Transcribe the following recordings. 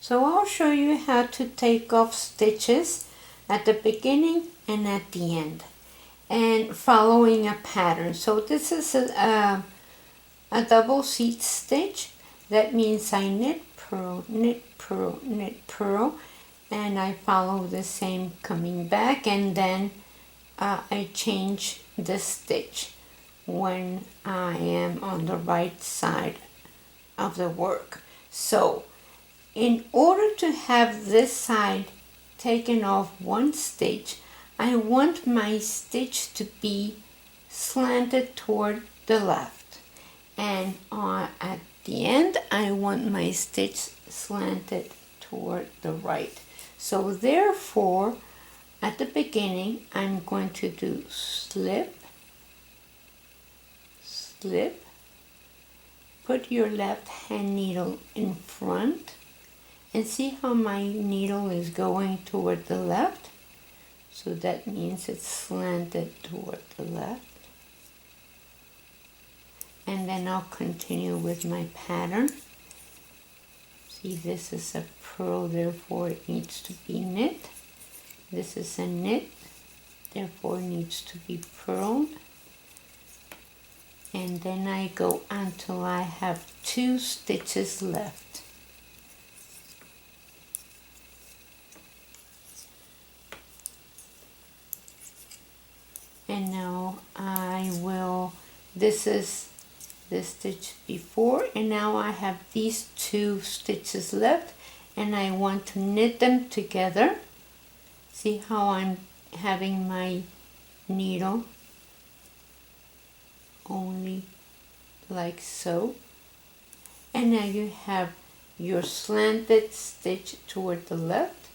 So I'll show you how to take off stitches at the beginning and at the end, and following a pattern. So this is a double seat stitch. That means I knit, purl, knit, purl, knit, purl, and I follow the same coming back, and then I change the stitch when I am on the right side of the work. So in order to have this side taken off one stitch, I want my stitch to be slanted toward the left, and at the end I want my stitch slanted toward the right. So therefore, at the beginning I'm going to do slip, slip, put your left hand needle in front, and see how my needle is going toward the left. So that means it's slanted toward the left. And then I'll continue with my pattern. See, this is a purl, therefore it needs to be knit. This is a knit, therefore it needs to be purled. And then I go until I have 2 stitches left. And now I will, this is the stitch before, and now I have these 2 stitches left, and I want to knit them together. See how I'm having my needle only like so, and now you have your slanted stitch toward the left,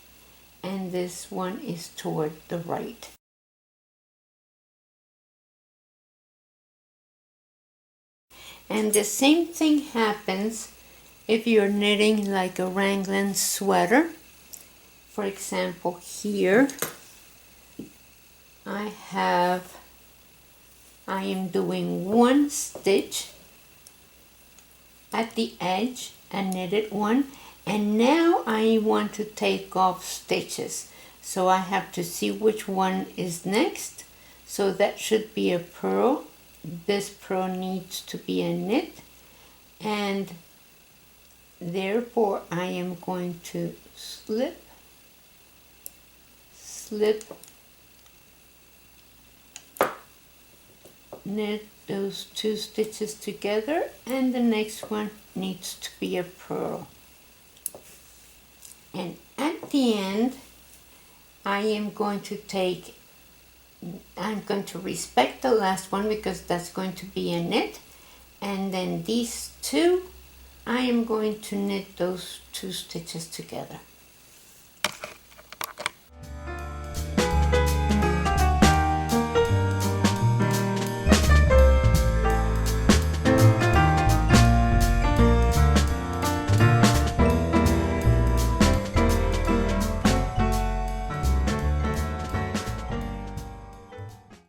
and this one is toward the right. And the same thing happens if you're knitting like a raglan sweater. For example, here I am doing 1 stitch at the edge, a knitted one, and now I want to take off stitches. So I have to see which one is next. So that should be a purl. This purl needs to be a knit, and therefore I am going to slip, slip, knit those 2 stitches together, and the next one needs to be a purl. And at the end I am going to take, I'm going to respect the last one because that's going to be a knit, and then these 2 I am going to knit those 2 stitches together.